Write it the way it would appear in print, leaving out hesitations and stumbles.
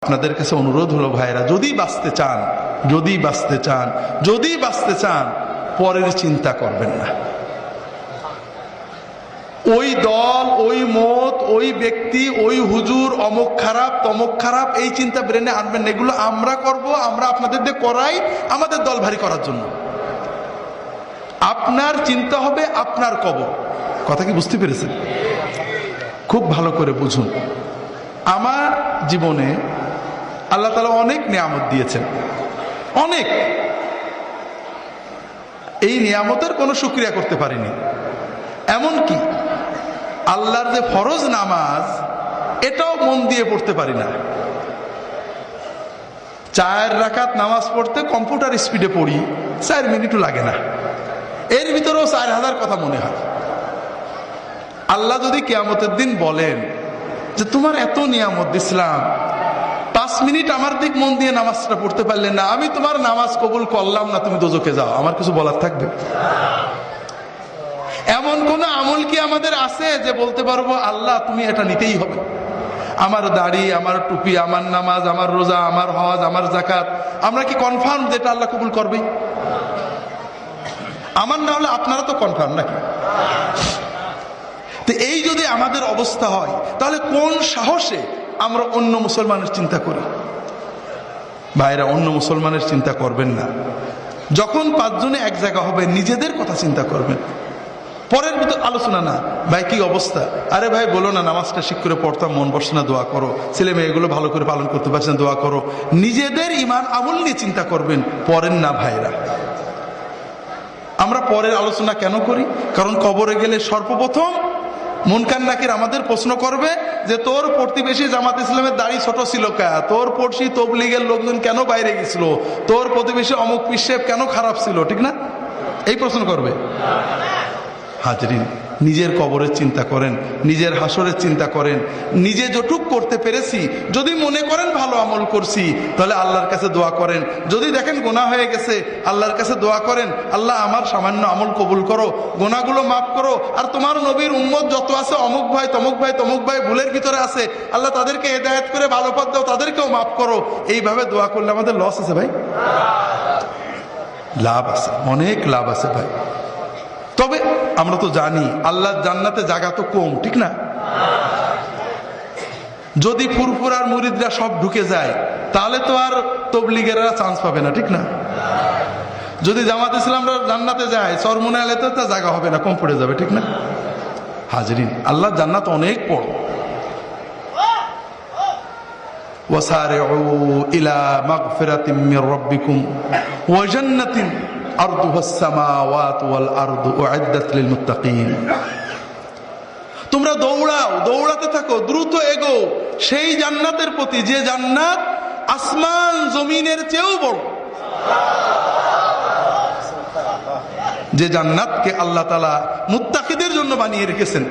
আপনাদের কাছে অনুরোধ হলো ভাইরা, যদি বাঁচতে চান পরের চিন্তা করবেন না। ওই দল, ওই মত, ওই ব্যক্তি, ওই হুজুর অমুক খারাপ তমুক খারাপ, এই চিন্তা ব্রেনে আনবেন না। এগুলো আমরা করব, আমরা আপনাদের দিয়ে করাই আমাদের দল ভারী করার জন্য। আপনার চিন্তা হবে আপনার কবর। কথা কি বুঝতে পেরেছেন? খুব ভালো করে বুঝুন। আমার জীবনে আল্লাহ তাআলা অনেক নিয়ামত দিয়েছেন, অনেক। এই নিয়ামতের কোনো শুকরিয়া করতে পারিনি। এমনকি আল্লাহর যে ফরজ নামাজ, এটাও মন দিয়ে পড়তে পারি না। 4 রাকাত নামাজ পড়তে কম্পিউটার স্পিডে পড়ি, 4 মিনিটও লাগে না। এর ভিতরেও 4000 কথা মনে হয়। আল্লাহ যদি কিয়ামতের দিন বলেন যে তোমার এত নিয়ামত দিছিলাম, 5 মিনিট আমার দিক মন দিয়ে নামাজটা পড়তে পারলে না, আমি তোমার নামাজ কবুল করলাম না, তুমি দোজখে যাও, আমার কিছু বলার থাকবে? এমন কোন আমল কি আমাদের আছে যে বলতে পারবো আল্লাহ তুমি এটা নিতেই হবে? আমার দাড়ি, আমার টুপি, আমার নামাজ, আমার রোজা, আমার হজ, আমার যাকাত, আমরা কি কনফার্ম যে এটা আল্লাহ কবুল করবে? আমার না হলে আপনারা তো কনফার্ম নাকি? তো এই যদি আমাদের অবস্থা হয়, তাহলে কোন সাহসে আমরা অন্য মুসলমানের চিন্তা করি? ভাইরা, অন্য মুসলমানের চিন্তা করবেন না। যখন 5 জনে এক জায়গা হবে, নিজেদের কথা চিন্তা করবেন, পরের ভিতর আলোচনা না। ভাই কি অবস্থা? আরে ভাই বলো না, নামাজটা ঠিক করে পড়তাম, মন বসে না, দোয়া করো। ছেলে মেয়েগুলো ভালো করে পালন করতে পারছে না, দোয়া করো। নিজেদের ইমান আমল নিয়ে চিন্তা করবেন, পরের না। ভাইরা, আমরা পরের আলোচনা কেন করি? কারণ কবরে গেলে সর্বপ্রথম মুনকার নাকির আমাদের প্রশ্ন করবে যে তোর প্রতিবেশী জামাত ইসলামের দাড়ি ছোট ছিল কে, তোর পড়শি তবলিগের লোকজন কেন বাইরে গেছিল, তোর প্রতিবেশী অমুক পিসেব কেন খারাপ ছিল, ঠিক না? এই প্রশ্ন করবে। হাজরিন, নিজের কবরের চিন্তা করেন, নিজের হাসরের চিন্তা করেন। নিজে যতটুক করতে পেরেছি, যদি মনে করেন ভালো আমল করছি, তাহলে আল্লাহর কাছে দোয়া করেন। যদি দেখেন গুনাহ হয়ে গেছে, আল্লাহর কাছে দোয়া করেন, আল্লাহ আমার সামান্য আমল কবুল করো, গুনাহগুলো মাফ করো। আর তোমার নবীর উম্মত যত আছে, অমুক ভাই তমুক ভাই তমুক ভাই ভুলের ভিতরে আছে, আল্লাহ তাদেরকে হেদায়েত করে ভালো পথ দাও, তাদেরকেও মাফ করো। এইভাবে দোয়া করলে আমাদের লস আছে ভাই? লাভ আছে, অনেক লাভ আছে ভাই। তবে আমরা তো জানি আল্লাহর জান্নাতে জায়গা তো কম, ঠিক না? যদি ফুরফুরার মুরিদরা সব ঢুকে যায়, তাহলে তো আর তবলিগেরা চান্স পাবে না, ঠিক না? যদি জামাত ইসলামরা জান্নাতে যায়, চরমুনাইলেতে তো জায়গা হবে না, কম পড়ে যাবে, ঠিক না? হাজরিন, আল্লাহর জান্নাত অনেক বড়। ওয়াসারিউ ইলা মাগফিরাতিম মির রাব্বিকুম ওয়া জান্নাতিন আরদুহাস সামাওয়াতু ওয়াল আরদু উইদ্দাত লিল মুত্তাকিন। তোমরা দৌড়াও, দৌড়াতে থাকো, দ্রুত এগো সেই জান্নাতের প্রতি, যে জান্নাত আসমান জমিনের চেয়েও বড়, যে জান্নাতকে আল্লাহ তাআলা মুত্তাকিদের জন্য বানিয়ে রেখেছেন।